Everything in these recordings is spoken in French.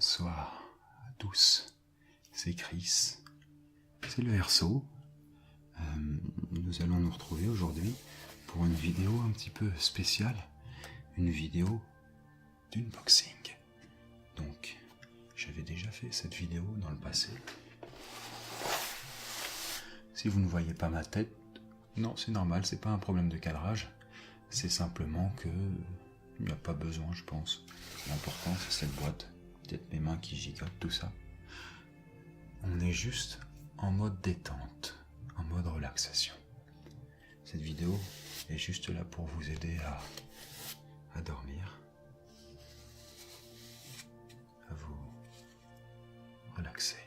Bonsoir à tous, c'est Chris, c'est le Verseau. Nous allons nous retrouver aujourd'hui pour une vidéo un petit peu spéciale, une vidéo d'unboxing. Donc, j'avais déjà fait cette vidéo dans le passé. Si vous ne voyez pas ma tête, non, c'est normal, c'est pas un problème de cadrage, c'est simplement que il n'y a pas besoin, je pense. L'important, c'est cette boîte. Peut-être mes mains qui gigotent, tout ça. On est juste en mode détente, en mode relaxation. Cette vidéo est juste là pour vous aider à dormir, à vous relaxer.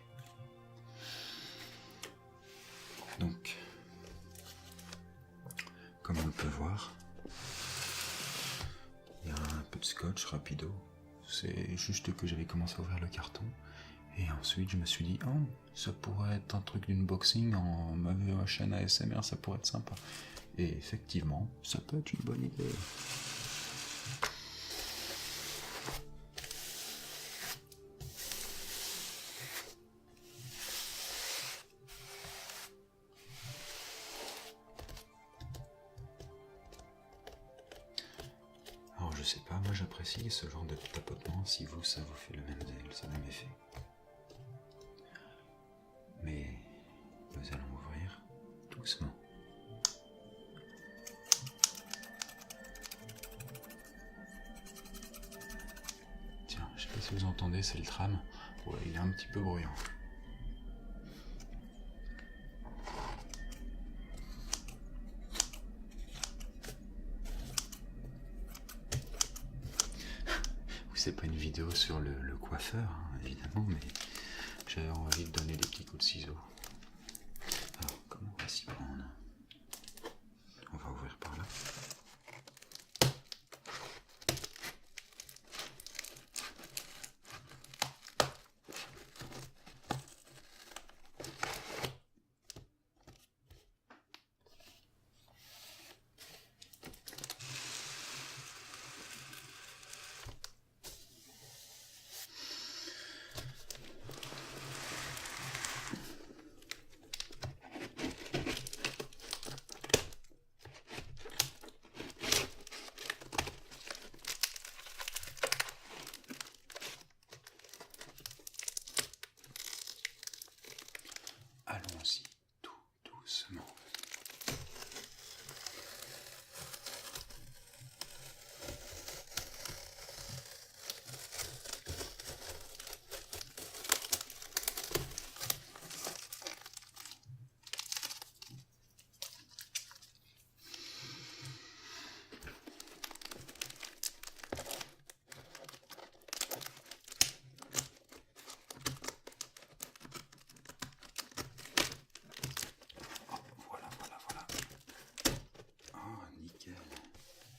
Donc, comme on le peut voir, il y a un peu de scotch rapido. C'est juste que j'avais commencé à ouvrir le carton et ensuite je me suis dit oh, ça pourrait être un truc d'unboxing en ma chaîne ASMR, ça pourrait être sympa. Et effectivement, ça peut être une bonne idée. Alors je sais pas, moi j'apprécie ce genre de tapotement si vous, ça vous fait le même effet. Mais nous allons ouvrir doucement. Tiens, je sais pas si vous entendez, c'est le tram. Ouais, il est un petit peu bruyant. C'est pas une vidéo sur le coiffeur, hein, évidemment, mais j'avais envie de donner des petits coups de ciseaux. Alors, comment on va s'y prendre? On va ouvrir par là. Allons-y, tout doucement.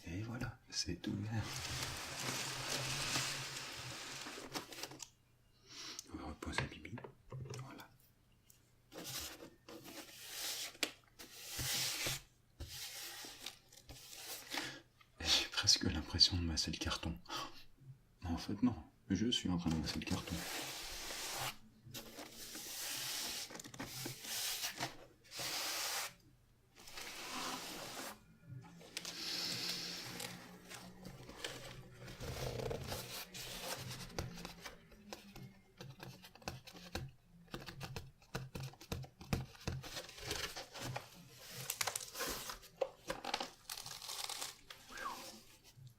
Et voilà, c'est ouvert. On va reposer Bibi. Voilà. J'ai presque l'impression de masser le carton. En fait, non. Je suis en train de masser le carton.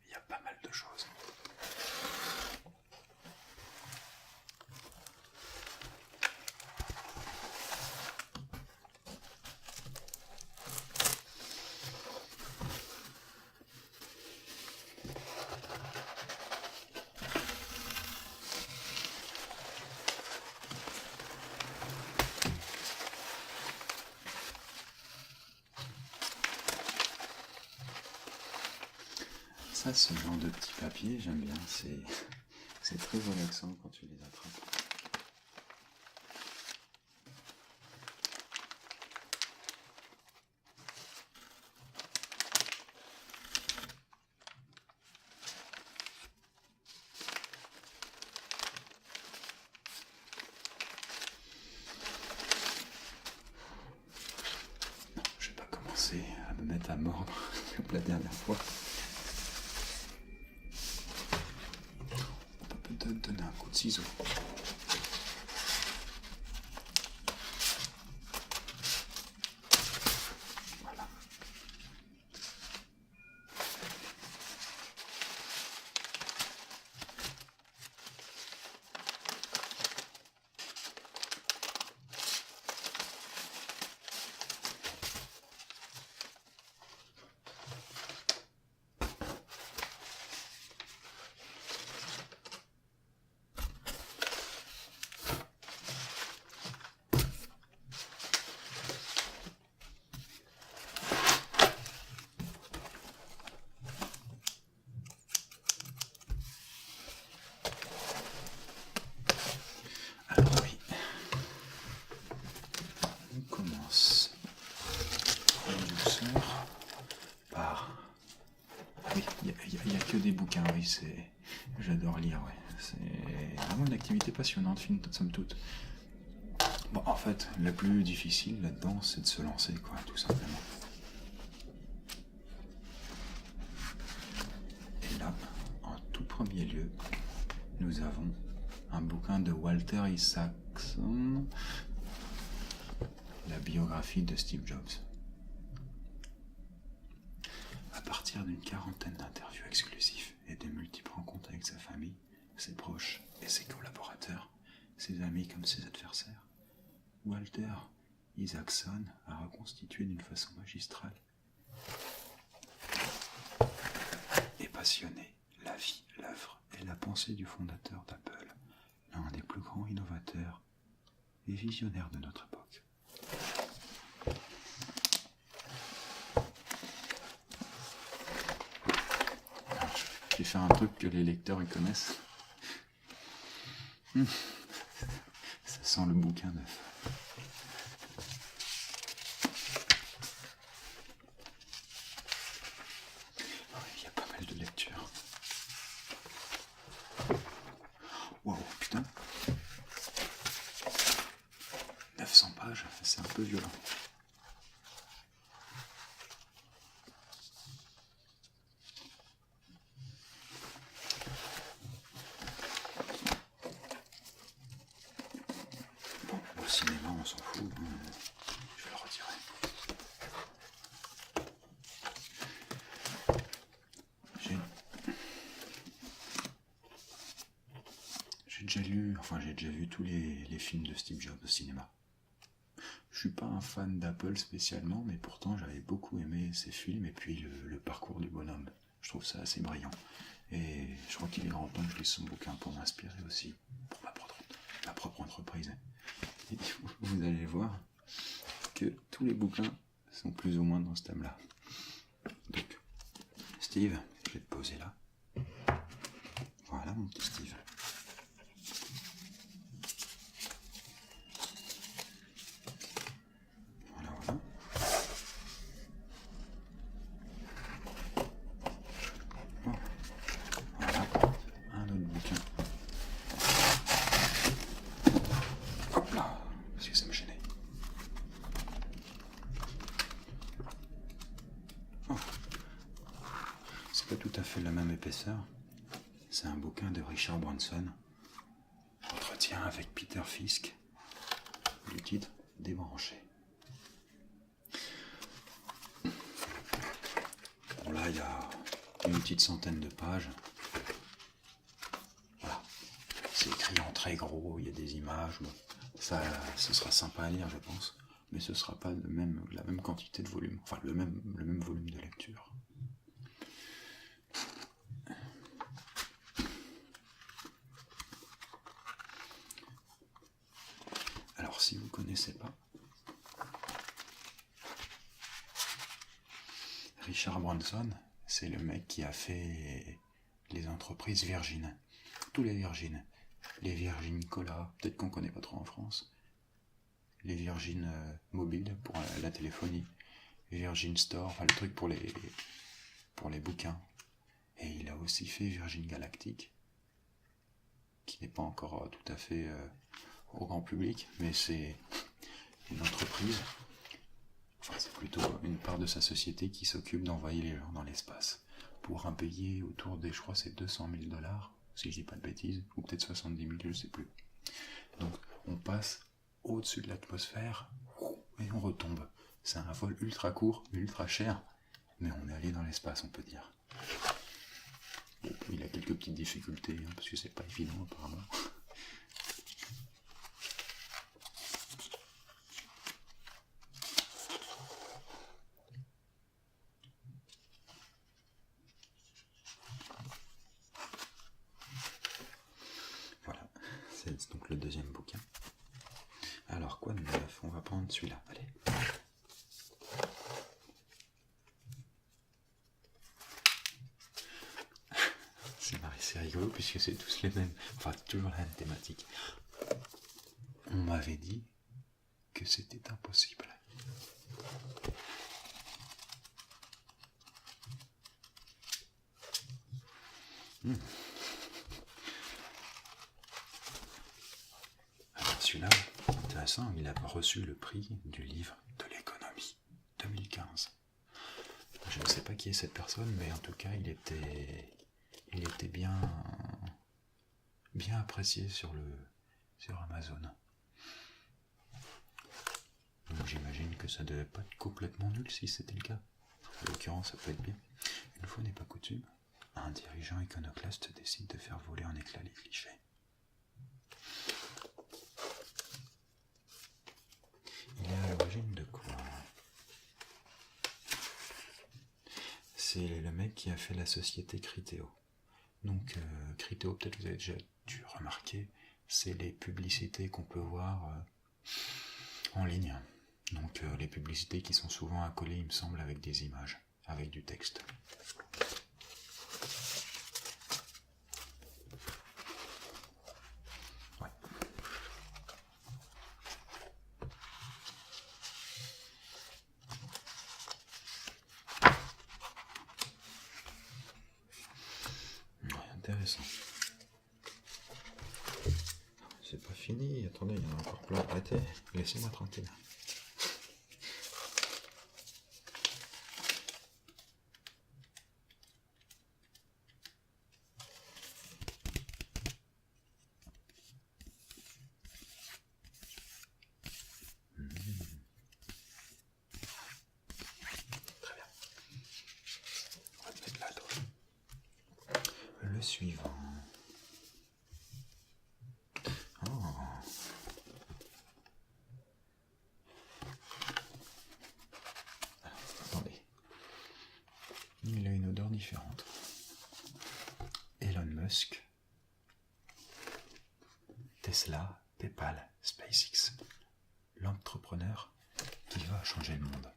Il y a pas mal de choses. Ça, ce genre de petits papiers, j'aime bien. C'est très relaxant quand tu les attrapes. me mettre à mordre comme la dernière fois. On peut peut-être donner un coup de ciseau. Voilà. Alors oui, on commence en douceur par... Oui, il n'y a que des bouquins, oui, c'est... J'adore lire, ouais. C'est vraiment une activité passionnante, somme toute. Bon, en fait, la plus difficile là-dedans, c'est de se lancer, quoi, tout simplement. Et là, en tout premier lieu, nous avons un bouquin de Walter Isaacson, la biographie de Steve Jobs. À partir d'une quarantaine d'interviews exclusives et de multiples rencontres avec sa famille, ses proches et ses collaborateurs, ses amis comme ses adversaires, Walter Isaacson a reconstitué d'une façon magistrale et passionnée la vie, l'œuvre et la pensée du fondateur d'Apple, l'un des plus grands innovateurs et visionnaires de notre époque. Je vais faire un truc que les lecteurs ils connaissent. Ça sent le bouquin neuf. Il y a pas mal de lectures. Wow, putain. 900 pages, c'est un peu violent. Bon, au cinéma, on s'en fout. Je vais le retirer. J'ai déjà vu tous les films de Steve Jobs au cinéma. Je suis pas un fan d'Apple spécialement, mais pourtant j'avais beaucoup aimé ses films et puis le parcours du bonhomme. Je trouve ça assez brillant. Et je crois qu'il est grand temps que je lise son bouquin pour m'inspirer aussi, pour ma propre entreprise. Et vous allez voir que tous les bouquins sont plus ou moins dans ce thème-là. Donc, Steve, je vais te poser là. Voilà mon petit Steve. Pas tout à fait la même épaisseur. C'est un bouquin de Richard Branson. Entretien avec Peter Fisk. Le titre Débranché. Bon là il y a une petite centaine de pages. Voilà. C'est écrit en très gros, il y a des images. Bon, ça, ce sera sympa à lire je pense. Mais ce ne sera pas la même quantité de volume. Enfin le même volume de lecture. Alors si vous ne connaissez pas, Richard Branson, c'est le mec qui a fait les entreprises Virgin. Tous les Virgin. Les Virgin Cola, peut-être qu'on ne connaît pas trop en France. Les Virgin Mobile pour la téléphonie. Virgin Store, enfin le truc pour les bouquins. Et il a aussi fait Virgin Galactic, qui n'est pas encore tout à fait au grand public, mais c'est une entreprise Enfin, c'est plutôt une part de sa société qui s'occupe d'envoyer les gens dans l'espace. Pour un payer autour des, je crois, c'est 200 000 $, si je dis pas de bêtises, ou peut-être 70 000, je sais plus. Donc, on passe au-dessus de l'atmosphère et on retombe. C'est un vol ultra court, ultra cher, mais on est allé dans l'espace, on peut dire. Bon, il a quelques petites difficultés, hein, parce que c'est pas évident apparemment. Voilà, c'est donc le deuxième bouquin. Alors quoi de neuf? On va prendre celui-là, allez. C'est rigolo puisque c'est tous les mêmes, enfin toujours la même thématique. On m'avait dit que c'était impossible. Alors celui-là, intéressant, il a reçu le prix du livre de l'économie 2015. Je ne sais pas qui est cette personne, mais en tout cas, il était bien apprécié sur Amazon. Donc j'imagine que ça devait pas être complètement nul si c'était le cas. En l'occurrence, ça peut être bien. Une fois n'est pas coutume, un dirigeant iconoclaste décide de faire voler en éclats les clichés. Il est à l'origine de quoi? C'est le mec qui a fait la société Criteo. Donc Criteo, peut-être vous avez déjà dû remarquer, c'est les publicités qu'on peut voir en ligne. Donc les publicités qui sont souvent accolées, il me semble, avec des images, avec du texte. Ouais. Intéressant. C'est pas fini, attendez, il y en a encore plein. Arrêtez, laissez-moi tranquille. Très bien. On va mettre là d'autres. Le suivant. Il a une odeur différente. Elon Musk, Tesla, PayPal, SpaceX. L'entrepreneur qui va changer le monde.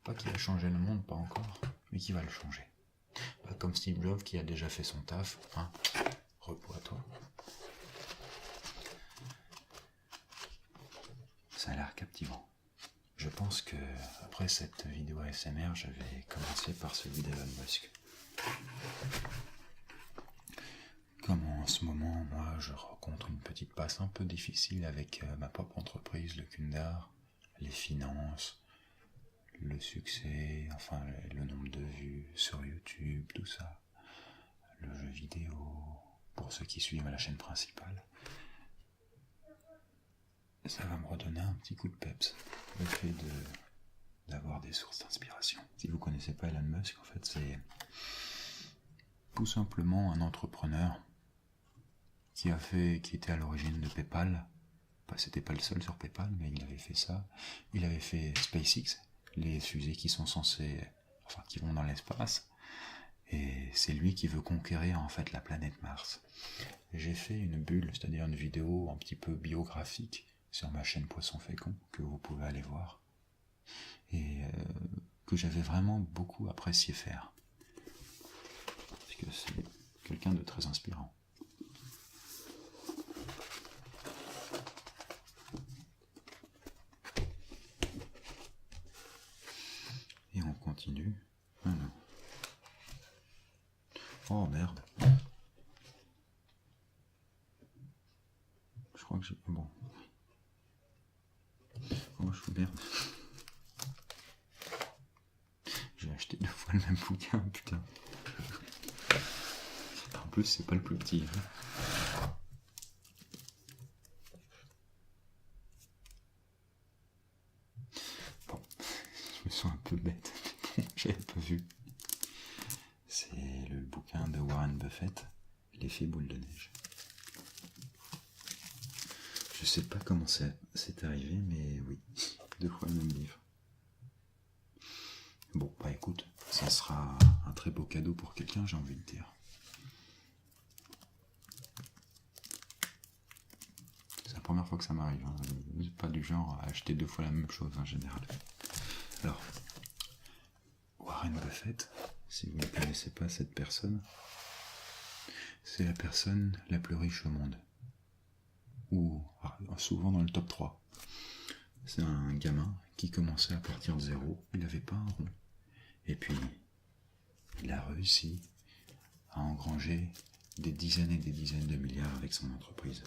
Pas qui va changer le monde, pas encore, mais qui va le changer. Pas comme Steve Jobs qui a déjà fait son taf, hein. Repos à toi. Ça a l'air captivant. Je pense que après cette vidéo ASMR, je vais commencer par celui d'Elon Musk. Comme en ce moment, moi, je rencontre une petite passe un peu difficile avec ma propre entreprise, le Kundar, les finances, le succès, enfin le nombre de vues sur YouTube, tout ça, le jeu vidéo, pour ceux qui suivent la chaîne principale. Ça va me redonner un petit coup de peps, le fait d'avoir des sources d'inspiration. Si vous connaissez pas Elon Musk, en fait, c'est tout simplement un entrepreneur qui était à l'origine de PayPal. C'était pas le seul sur PayPal, mais il avait fait ça. Il avait fait SpaceX, les fusées qui sont qui vont dans l'espace. Et c'est lui qui veut conquérir en fait la planète Mars. J'ai fait une bulle, c'est-à-dire une vidéo un petit peu biographique sur ma chaîne Poisson Fécond, que vous pouvez aller voir, et que j'avais vraiment beaucoup apprécié faire. Parce que c'est quelqu'un de très inspirant. Et on continue. Ah non. Oh merde. Je crois que j'ai... Bon. Oh, je suis merde. acheté 2 fois le même bouquin, putain. En plus, c'est pas le plus petit. Bon, je me sens un peu bête. J'avais pas vu. C'est le bouquin de Warren Buffett, L'effet boule de neige. Je sais pas comment c'est arrivé, mais oui, 2 fois le même livre. Bon, bah écoute, ça sera un très beau cadeau pour quelqu'un, j'ai envie de dire. C'est la première fois que ça m'arrive. Hein. Je suis pas du genre à acheter 2 fois la même chose en général. Alors, Warren Buffett, si vous ne connaissez pas cette personne, c'est la personne la plus riche au monde. Ou souvent dans le top 3. C'est un gamin qui commençait à partir de zéro, il n'avait pas un rond. Et puis, il a réussi à engranger des dizaines et des dizaines de milliards avec son entreprise.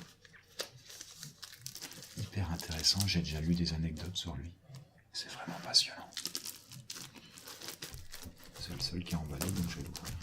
Hyper intéressant, j'ai déjà lu des anecdotes sur lui. C'est vraiment passionnant. C'est le seul qui est emballé, donc je vais l'ouvrir.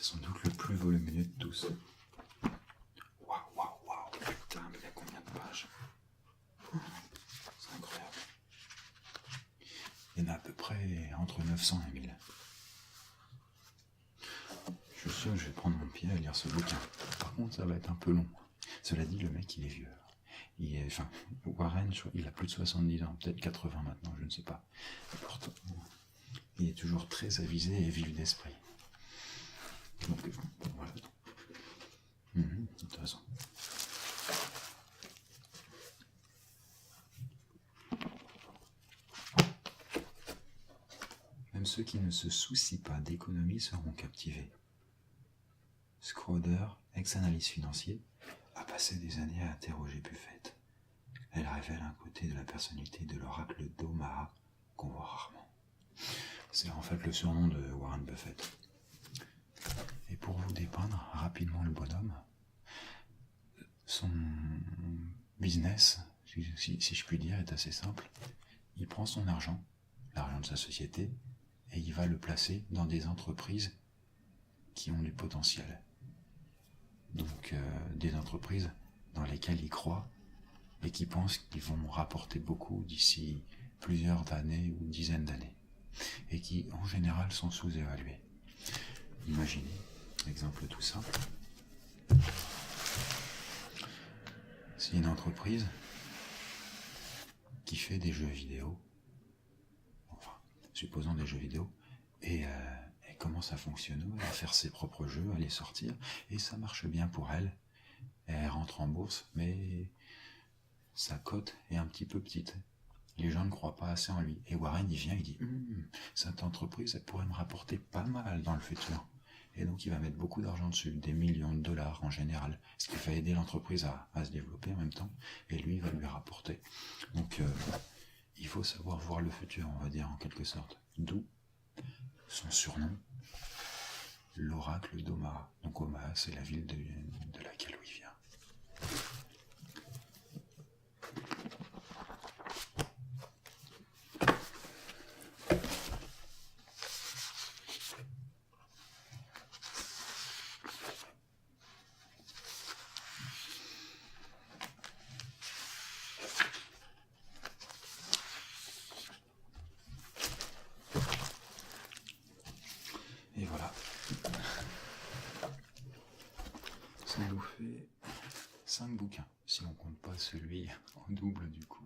Sans doute le plus volumineux de tous. Waouh, putain, mais il y a combien de pages? C'est incroyable. Il y en a à peu près entre 900 et 1000. Je suis sûr que je vais prendre mon pied à lire ce bouquin. Par contre, ça va être un peu long. Cela dit, le mec, il est vieux. Warren, il a plus de 70 ans, peut-être 80 maintenant, je ne sais pas. Pourtant, il est toujours très avisé et vif d'esprit. Donc, voilà. Intéressant. Même ceux qui ne se soucient pas d'économie seront captivés. Schroeder, ex-analyste financier, a passé des années à interroger Buffett. Elle révèle un côté de la personnalité de l'oracle d'Omaha qu'on voit rarement. C'est en fait le surnom de Warren Buffett. Et pour vous dépeindre rapidement le bonhomme, son business, si je puis dire, est assez simple. Il prend son argent, l'argent de sa société, et il va le placer dans des entreprises qui ont du potentiel. Donc des entreprises dans lesquelles il croit et qui pensent qu'ils vont rapporter beaucoup d'ici plusieurs années ou dizaines d'années, et qui en général sont sous-évaluées. Imaginez, exemple tout simple, c'est une entreprise qui fait des jeux vidéo, enfin, supposons des jeux vidéo, et elle commence à fonctionner, à faire ses propres jeux, à les sortir, et ça marche bien pour elle. Elle rentre en bourse, mais sa cote est un petit peu petite. Les gens ne croient pas assez en lui. Et Warren, il vient, il dit cette entreprise, elle pourrait me rapporter pas mal dans le futur. Et donc, il va mettre beaucoup d'argent dessus, des millions de dollars en général, ce qui va aider l'entreprise à se développer en même temps, et lui, il va lui rapporter. Donc, il faut savoir voir le futur, on va dire, en quelque sorte. D'où son surnom, l'oracle d'Omaha. Donc, Omaha, c'est la ville de laquelle il vient. Et voilà. Ça nous fait 5 bouquins, si on compte pas celui en double du coup.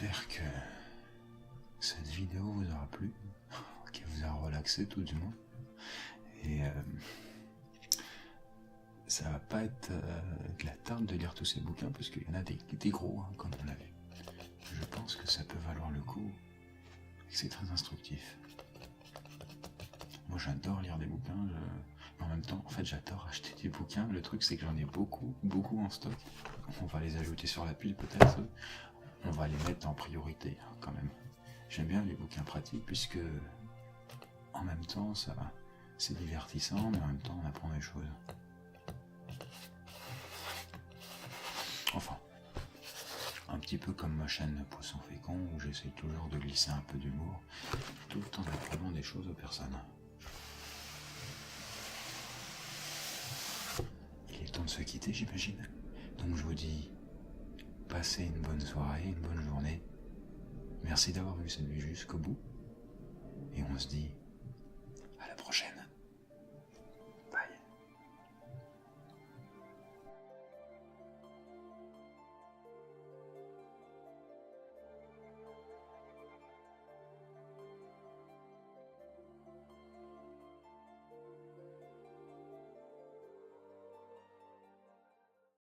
j'espère que cette vidéo vous aura plu, qu'elle vous a relaxé tout du moins. Et ça va pas être de la tarte de lire tous ces bouquins, parce qu'il y en a des gros, hein, comme on a vu. Je pense que ça peut valoir le coup, et que c'est très instructif. Moi j'adore lire des bouquins, mais en même temps, en fait j'adore acheter des bouquins. Le truc c'est que j'en ai beaucoup en stock. On va les ajouter sur la pile peut-être. On va les mettre en priorité hein, quand même. J'aime bien les bouquins pratiques puisque en même temps c'est divertissant, mais en même temps on apprend des choses. Enfin, un petit peu comme ma chaîne Poisson Fécond où j'essaie toujours de glisser un peu d'humour, tout en apprenant des choses aux personnes. Il est temps de se quitter, j'imagine. Donc je vous dis, passez une bonne soirée, une bonne journée. Merci d'avoir vu cette vue jusqu'au bout. Et on se dit